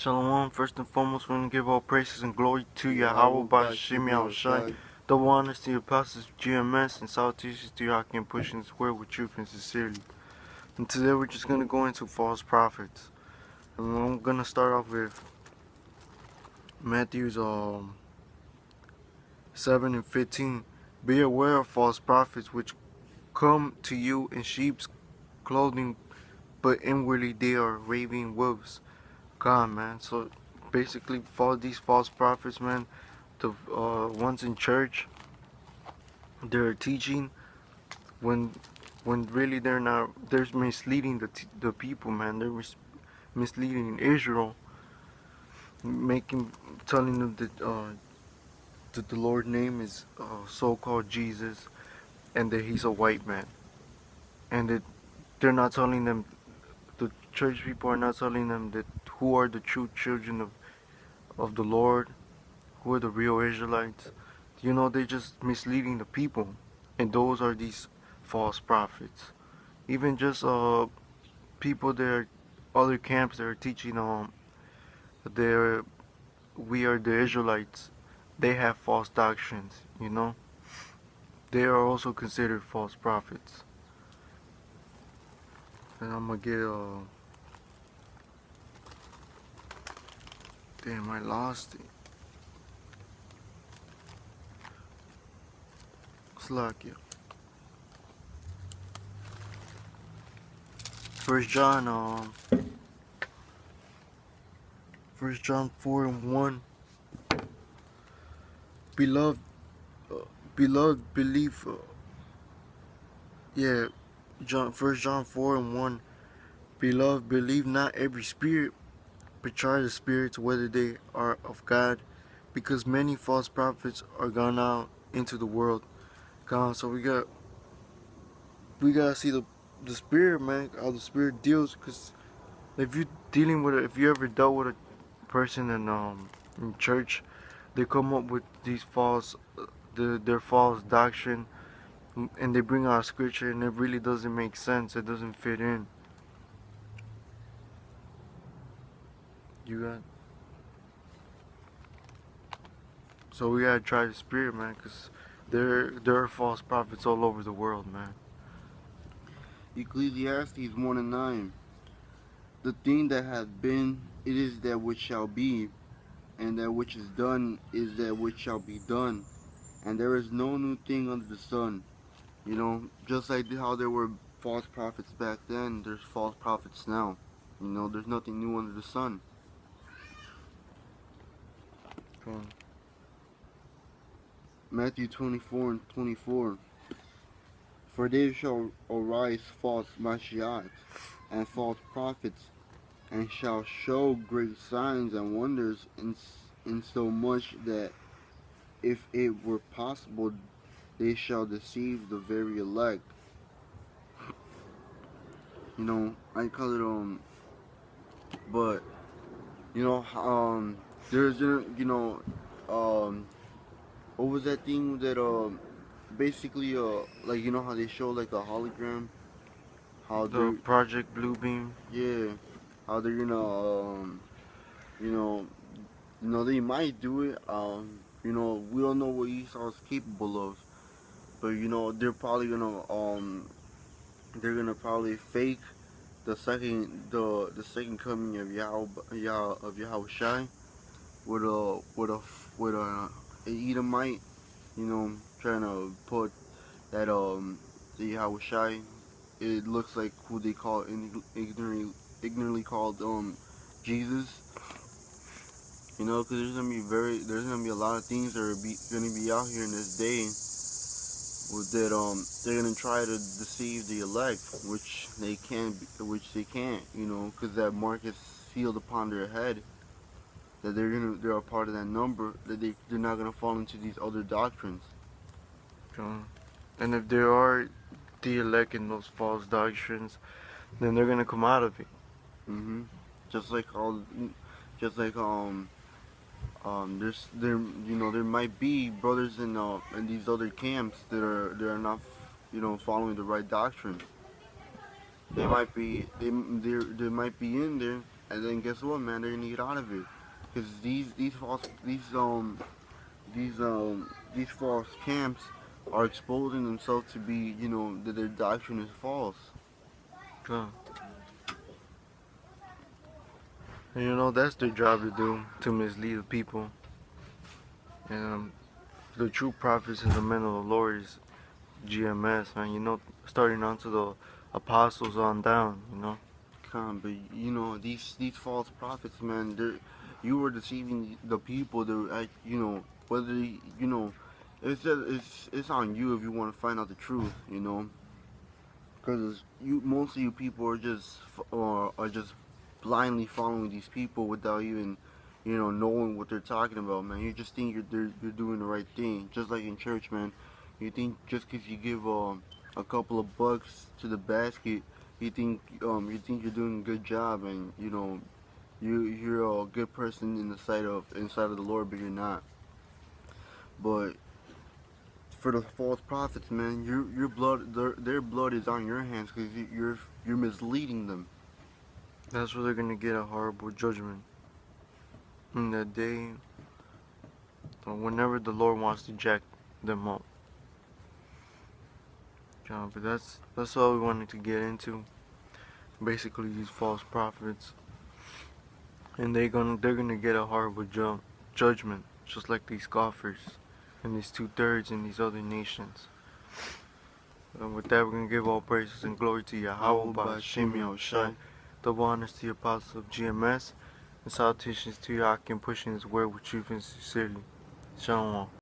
Shalom. First and foremost, we want to give all praises and glory to Yahweh Bashim Yahushai. Double honors to the apostles of GMS and salutations to Yakim pushing His word with truth and sincerity. And today we're just going to go into false prophets. And I'm going to start off with Matthew's 7 and 15. Be aware of false prophets which come to you in sheep's clothing, but inwardly they are raving wolves. God, man. So basically, these false prophets, man, the ones in church, they're teaching when really they're not. They're misleading the people, man. They're misleading Israel, telling them that the Lord's name is so-called Jesus, and that He's a white man, and that they're not telling them. The church people are not telling them that who are the true children of the Lord, who are the real Israelites. You know, they're just misleading the people, and those are these false prophets. Even just people there, other camps that are teaching they're we are the Israelites. They have false doctrines. You know, they are also considered false prophets. And I'm gonna get damn, I lost it. Slakia. First John 4 and 1. Beloved, believe. First John 4 and 1. Beloved, believe not every spirit, but try the spirits whether they are of God, because many false prophets are gone out into the world. God, so we gotta see the spirit, man, how the spirit deals. Cause if you ever dealt with a person in church, they come up with these their false doctrine, and they bring out scripture, and it really doesn't make sense. It doesn't fit in. You got. So we gotta try the spirit, man, cause there are false prophets all over the world, man. Ecclesiastes 1 and 9. The thing that hath been, it is that which shall be, and that which is done is that which shall be done, and there is no new thing under the sun. You know, just like how there were false prophets back then, there's false prophets now. You know, there's nothing new under the sun. Matthew 24 and 24. For there shall arise false Mashiachs and false prophets, and shall show great signs and wonders, in so much that if it were possible, they shall deceive the very elect. You know, I call it but you know, there's what was that thing that basically like, you know how they show like a hologram, how The they're, Project Bluebeam. yeah, how they're gonna you know, they might do it. You know, we don't know what Esau's capable of, but you know, they're gonna probably fake the second coming of Yahushai with a Edomite, you know, trying to put that the Yahushai. It looks like who they call ignorantly called Jesus. You know, because there's gonna be a lot of things that are gonna be out here in this day with that they're gonna try to deceive the elect, which they can't, you know, because that mark is sealed upon their head, that they're a part of that number, that they're not gonna fall into these other doctrines. And if there are the elect in those false doctrines, then they're gonna come out of it. Just like there might be brothers in these other camps that are not, you know, following the right doctrine. They might be in there, and then guess what, man? They're gonna get out of it, because these false camps are exposing themselves to be, that their doctrine is false. Yeah. And that's their job to do, to mislead the people. And the true prophets and the men of the Lord is GMS, man. Starting on to the apostles on down, But these false prophets, man, you were deceiving the people. Whether it's on you if you want to find out the truth, because most of you people are just blindly following these people without even knowing what they're talking about, man. You just think you're doing the right thing, just like in church, man. You think just because you give a couple of bucks to the basket, you think you're doing a good job, and you're a good person inside of the Lord, but you're not. But for the false prophets, man, your blood, their blood is on your hands, because you're misleading them. That's where they're gonna get a horrible judgment. In that day, whenever the Lord wants to jack them up. But that's all we wanted to get into. Basically, these false prophets, and they're gonna get a horrible judgment, just like these scoffers, and these 2/3 in these other nations. And with that, we're gonna give all praises and glory to Yahweh, Ba'Shem Yahushai. Double honors to the apostles of GMS, and salutations to Yakin pushing his word with truth and sincerity. Shalom.